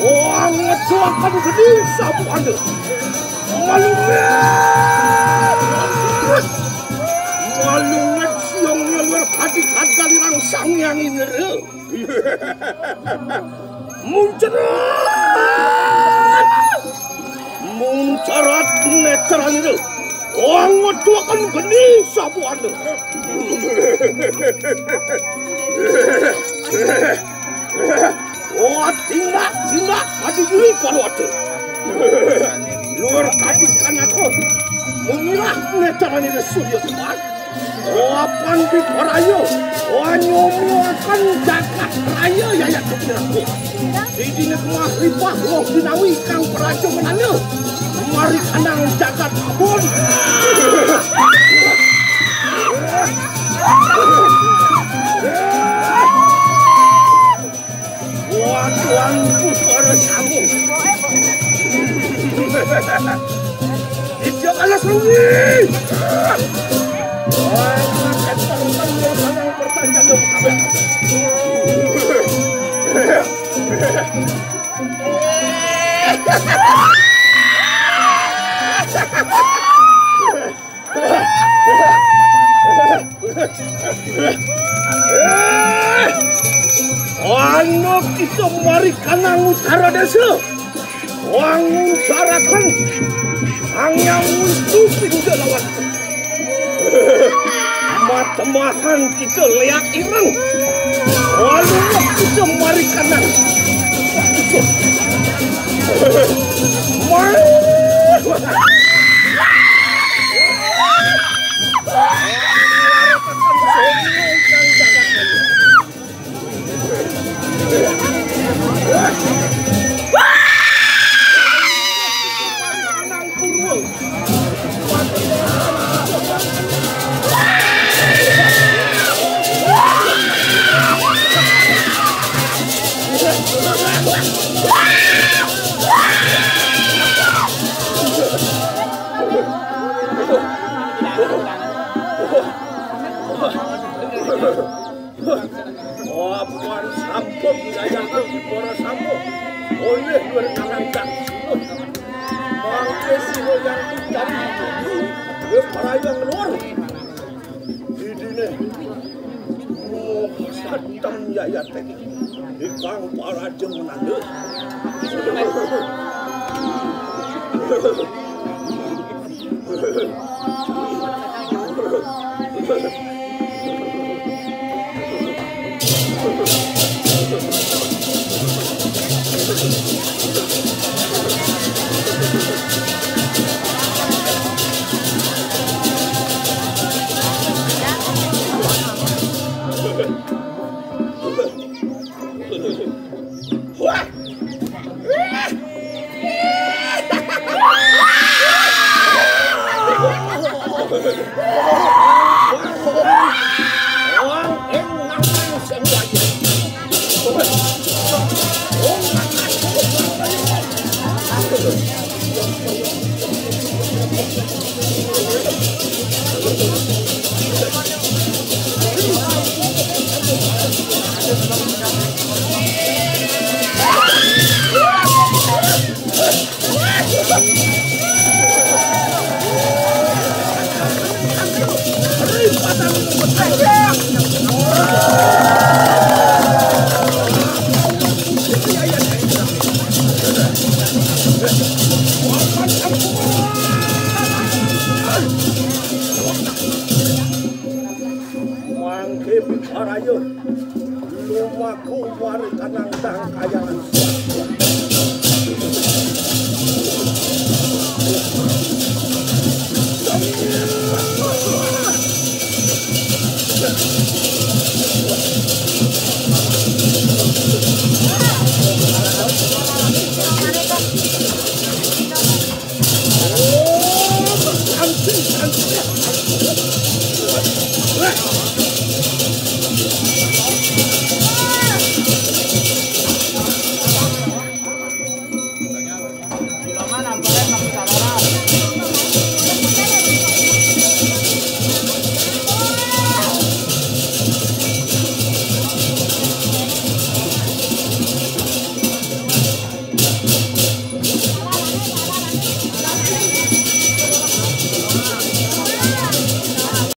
Wah, ngecuakan gede sabu anda. Malungan siongnya luar hati-hati dari rangsang yang ini. Muncarat neteran itu. Wah, ngecuakan gede sabu anda. Wah, tindak, hati dulu pada waktu. Luar tadi kan aku mengira necaran ini surya teman. Wah, pandi perayu. Wah, nyomokan jagat raya ya kepiraku. Di negeri ripah loh dinawi kang peracu menanya. Mari kanang jagat abon. Wah, tuanku suara sambung. Itu alas rugi. Wah, makan teman yang sangat bertanya ke kabar. Anak kita mari kanang utara desa. Wang utarakan hanya untuk pindah lawan. Matemahan kita lihat irang. Lalu kita mari kanang. Mari. Puan sampun ngayakan di para sampun oleh berkanang-kanang mangke sino yang dicari ke parayang luar di dine satam yayat ikang para jemenande Mangke bicara yo lumaku mari kanang dang kayangan